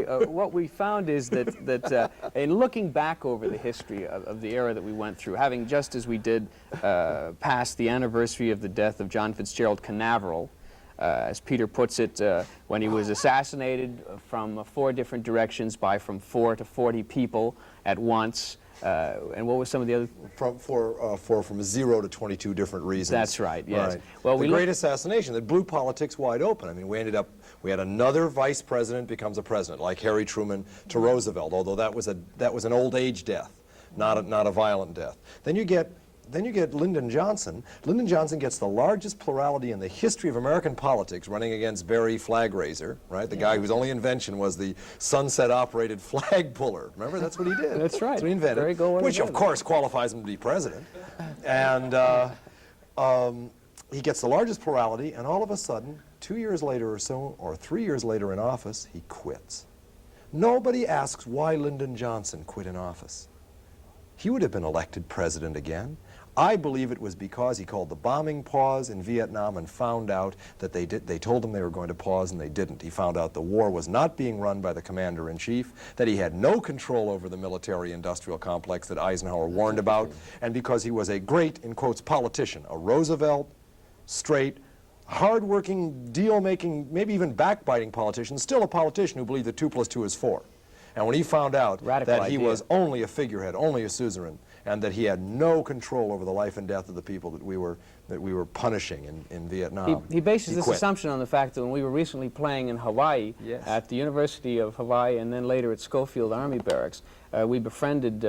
What we found is that in looking back over the history of the era that we went through, having just as we did pass the anniversary of the death of John Fitzgerald Kennedy, as Peter puts it, when he was assassinated from 4 different directions by from 4 to 40 people at once. And what was some of the other? From 0 to 22 different reasons. That's right, yes. Right. Well, the great assassination that blew politics wide open. I mean, we had another vice president becomes a president, like Harry Truman to Roosevelt, although that was an old age death, not a violent death. Then you get Lyndon Johnson. Lyndon Johnson gets the largest plurality in the history of American politics, running against Barry Flag Raiser, right? The guy whose only invention was the sunset-operated flag puller. Remember, that's what he did. That's right. That's what he invented, which of course qualifies him to be president. And he gets the largest plurality, and all of a sudden, 2 years later or so, or 3 years later in office, he quits. Nobody asks why Lyndon Johnson quit in office. He would have been elected president again. I believe it was because he called the bombing pause in Vietnam and found out that they told him they were going to pause and they didn't. He found out the war was not being run by the commander-in-chief, that he had no control over the military-industrial complex that Eisenhower warned about, and because he was a great, in quotes, politician, a Roosevelt, straight, hard-working, deal-making, maybe even backbiting politician, still a politician who believed that 2 + 2 is 4. And when he found out that he was only a figurehead, only a suzerain, and that he had no control over the life and death of the people that we were punishing in Vietnam, he bases this assumption on the fact that when we were recently playing in Hawaii, at the University of Hawaii and then later at Schofield Army Barracks, we befriended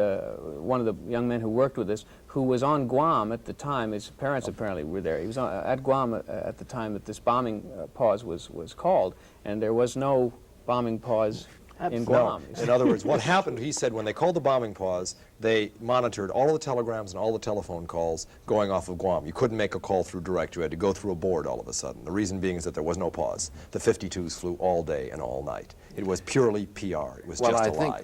one of the young men who worked with us, who was on Guam at the time. His parents apparently were there. He was at Guam at the time that this bombing pause was called, and there was no bombing pause in Guam. No. In other words, what happened, he said, when they called the bombing pause, they monitored all of the telegrams and all the telephone calls going off of Guam. You couldn't make a call through direct. You had to go through a board all of a sudden. The reason being is that there was no pause. The 52s flew all day and all night. It was purely PR. It was just a lie.